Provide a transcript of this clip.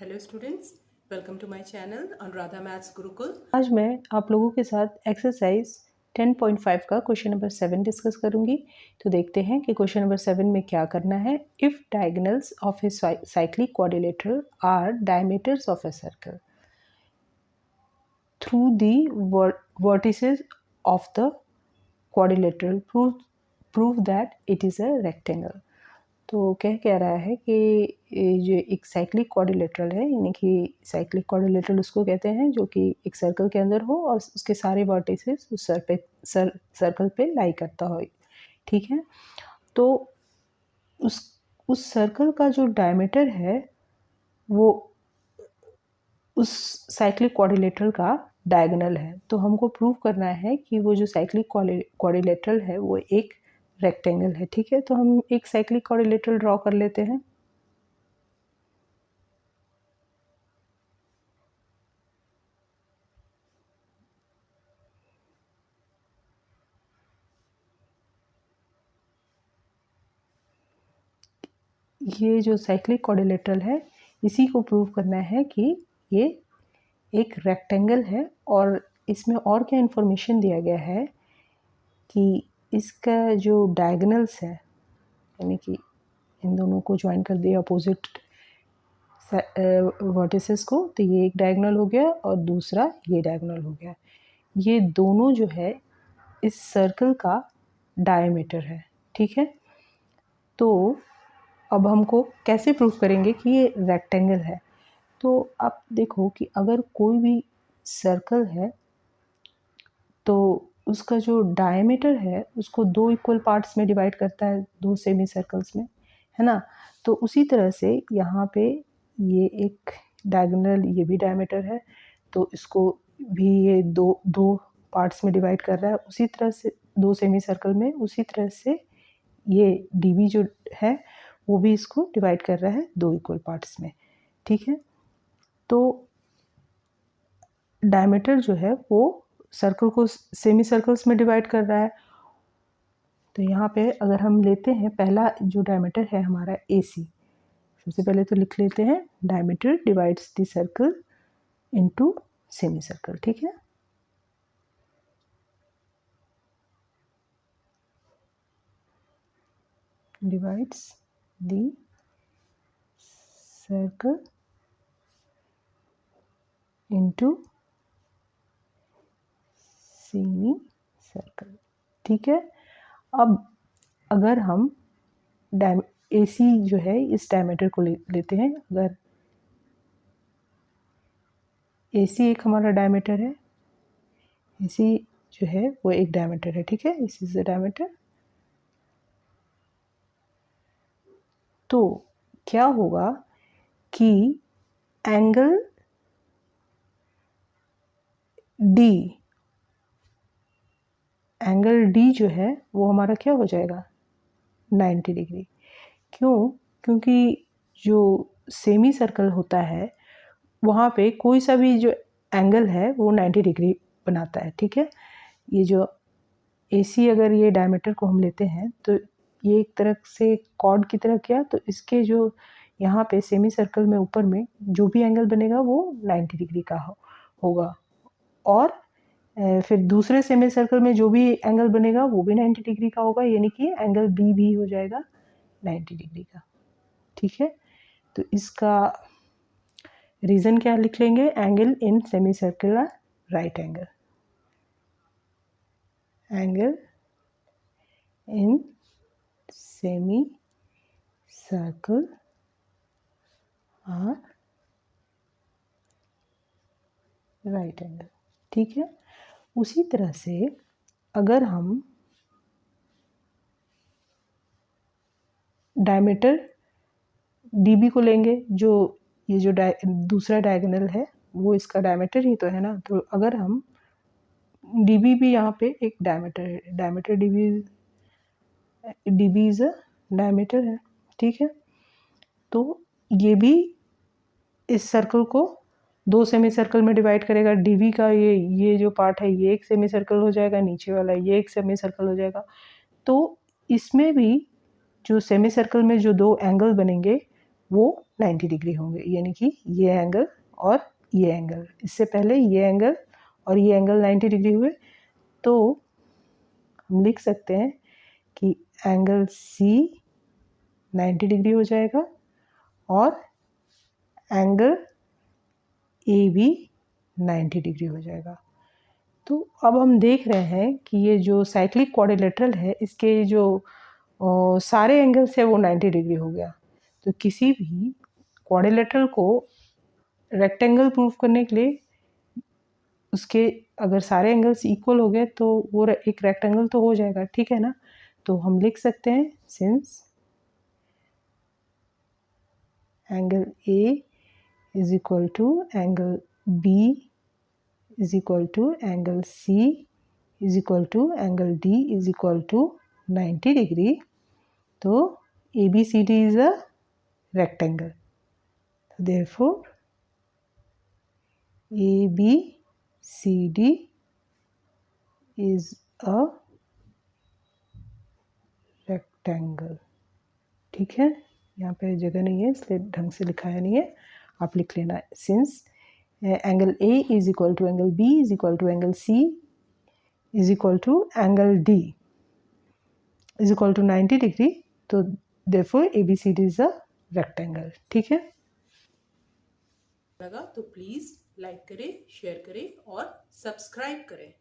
Hello students, welcome to my channel Anuradha maths Gurukul. आज मैं आप लोगों के साथ एक्सरसाइज 10.5 का क्वेश्चन नंबर 7 डिस्कस करूंगी। तो देखते हैं कि क्वेश्चन नंबर 7 में क्या करना है। If diagonals of a cyclic quadrilateral are diameters of a circle through the vertices of the quadrilateral prove that it is a rectangle. तो कह रहा है कि जो एक साइक्लिक क्वाड्रिलेटरल है, यानी कि साइक्लिक क्वाड्रिलेटरल उसको कहते हैं जो कि एक सर्कल के अंदर हो और उसके सारे वर्टिसेस उस सर्कल पे लाई करता हो। ठीक है, तो उस सर्कल का जो डायमीटर है वो उस साइक्लिक क्वाड्रिलेटरल का डायगोनल है। तो हमको प्रूव करना है कि वो जो साइक्लिक क्वाड्रिलेटरल है वो एक रेक्टेंगल है। ठीक है, तो हम एक साइक्लिक क्वाड्रिलेटरल ड्रॉ कर लेते हैं। ये जो साइक्लिक क्वाड्रिलेटरल है इसी को प्रूव करना है कि ये एक रेक्टेंगल है। और इसमें और क्या इन्फॉर्मेशन दिया गया है कि इसका जो डायगोनल्स है, यानी कि इन दोनों को ज्वाइन कर दिया अपोजिट वर्टिसेस को, तो ये एक डायगोनल हो गया और दूसरा ये डायगोनल हो गया। ये दोनों जो है इस सर्कल का डायमीटर है। ठीक है, तो अब हमको कैसे प्रूव करेंगे कि ये रेक्टेंगल है। तो आप देखो कि अगर कोई भी सर्कल है तो उसका जो डायमीटर है उसको दो इक्वल पार्ट्स में डिवाइड करता है, दो सेमी सर्कल्स में, है ना। तो उसी तरह से यहाँ पे ये एक डायगोनल, ये भी डायमीटर है, तो इसको भी ये दो दो पार्ट्स में डिवाइड कर रहा है उसी तरह से, दो सेमी सर्कल में। उसी तरह से ये डी जो है वो भी इसको डिवाइड कर रहा है दो इक्वल पार्ट्स में। ठीक है, तो डायमीटर जो है वो सर्कल को सेमी सर्कल्स में डिवाइड कर रहा है। तो यहाँ पे अगर हम लेते हैं पहला जो डायमीटर है हमारा AC, सबसे पहले तो लिख लेते हैं diameter divides the circle into semi circle. ठीक है, divides the circle into semi circle. ठीक है, अब अगर हम AC जो है इस डायमीटर को लेते हैं, अगर AC एक हमारा डायमीटर है, AC जो है वो एक डायमीटर है। ठीक है, इस इज द डायमीटर। तो क्या होगा कि एंगल D जो है वो हमारा क्या हो जाएगा, 90 डिग्री। क्यों? क्योंकि जो सेमी सर्कल होता है वहाँ पे कोई सा भी जो एंगल है वो 90 डिग्री बनाता है। ठीक है, ये जो AC अगर ये डायमीटर को हम लेते हैं तो ये एक तरह से कॉर्ड की तरह किया, तो इसके जो यहाँ पे सेमी सर्कल में ऊपर में जो भी एंगल बनेगा वो 90 डिग्री का होगा। और फिर दूसरे सेमी सर्कल में जो भी एंगल बनेगा वो भी 90 डिग्री का होगा, यानी कि एंगल B भी हो जाएगा 90 डिग्री का। ठीक है, तो इसका रीज़न क्या लिख लेंगे, angle in semi circular right angle, angle in semi circle are right angle. ठीक है, उसी तरह से अगर हम डायमीटर DB को लेंगे, जो ये जो दूसरा डायगोनल है वो इसका डायमीटर ही तो है ना। तो अगर हम DB भी यहाँ पे एक डायमीटर है, diameter DB is a diameter है। ठीक है, तो ये भी इस सर्कल को दो सेमी सर्कल में डिवाइड करेगा। DB का ये जो पार्ट है ये एक सेमी सर्कल हो जाएगा, नीचे वाला ये एक सेमी सर्कल हो जाएगा। तो इसमें भी जो सेमी सर्कल में जो दो एंगल बनेंगे वो 90 डिग्री होंगे, यानी कि ये एंगल और ये एंगल, इससे पहले ये एंगल और ये एंगल 90 डिग्री हुए, तो हम लिख सकते हैं कि एंगल सी 90 डिग्री हो जाएगा और एंगल ए भी 90 डिग्री हो जाएगा। तो अब हम देख रहे हैं कि ये जो साइक्लिक क्वाड्रिलेटरल है, इसके जो सारे एंगल्स है वो 90 डिग्री हो गया। तो किसी भी क्वाड्रिलेटरल को रेक्टेंगल प्रूफ करने के लिए उसके अगर सारे एंगल्स इक्वल हो गए तो वो एक रेक्टेंगल तो हो जाएगा, ठीक है ना। तो हम लिख सकते हैं since angle A is equal to angle B is equal to angle C is equal to angle D is equal to 90 degree. तो A B C D is a rectangle. Therefore, ABCD is a rectangle. ठीक है, यहाँ पे जगह नहीं है इसलिए ढंग से लिखाया नहीं है, आप लिख लेना। Since angle A is equal to angle B is equal to angle C is equal to angle D is equal to 90 degree, तो therefore ABCD is a rectangle। ठीक है, लगा तो प्लीज़ लाइक करें, शेयर करें और सब्सक्राइब करें।